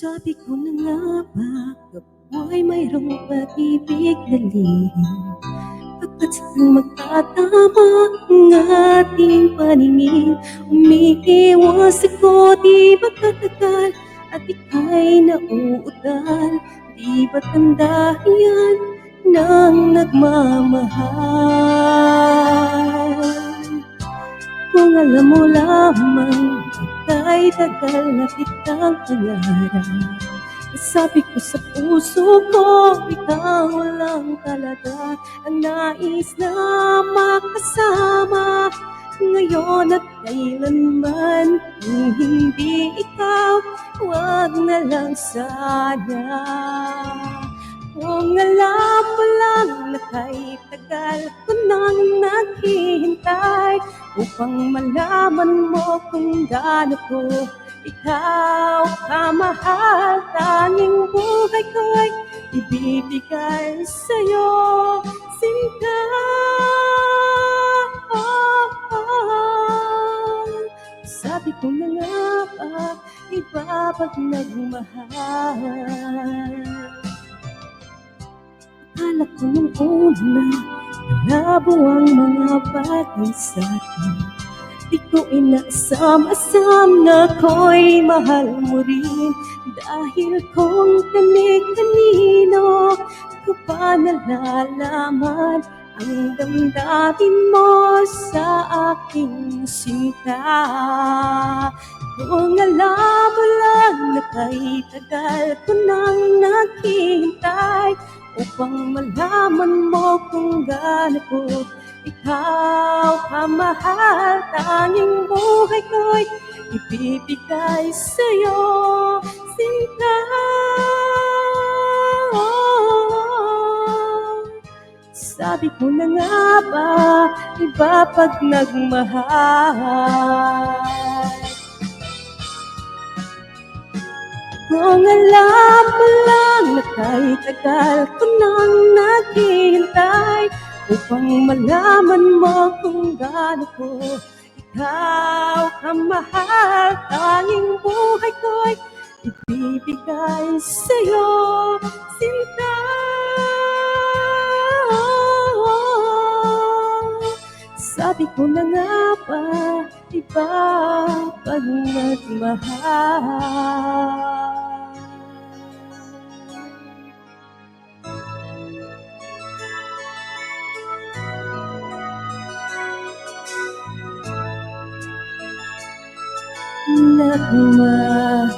Sabi ko na nga ba, kapwa'y mayroong pag-ibig na lihim, pagkat saan magtatama ang ating paningin. Umiiwas ako, di ba tatagal, at ika'y nauutal. Di ba't ang dahilan ng nagmamahal? Kung alam mo lamang, ika'y tagal na kitang pangarap. Sabi ko sa puso ko, ikaw lang talaga ang nais na makasama ngayon at kailanman. Kung hindi ikaw, wag na lang sana. Kung alam mo lang na kahit tagal ko nang naghihintay upang malaman mo kung gaano ko ikaw kamahal, tanging buhay ko'y ibibigay sa'yo, sinta. Sabi ko na nga ba, iba pag nagmahal. Akala ko nung una, malabo ang mga bagay sa'kin. Di ko inaasam-asam na ako'y mahal mo rin. Dahil kung kani-kanino ko pa nalalaman ang damdamin mo sa aking sinta. Kung alam mo lang na kahit tagal ko nang naghihintay upang malaman mo kung gaano ko ikaw kamahal, tanging buhay ko'y ibibigay sa'yo, sinta. Sabi ko na nga ba, iba pag nagmahal. Kung alam mo lang na kahit tagal ko nang naghihintay upang malaman mo kung gaano ko ikaw kamahal, tanging buhay ko'y ibibigay sa'yo, sinta. Sabi ko na nga ba, iba pag nagmahal. Nagmahal.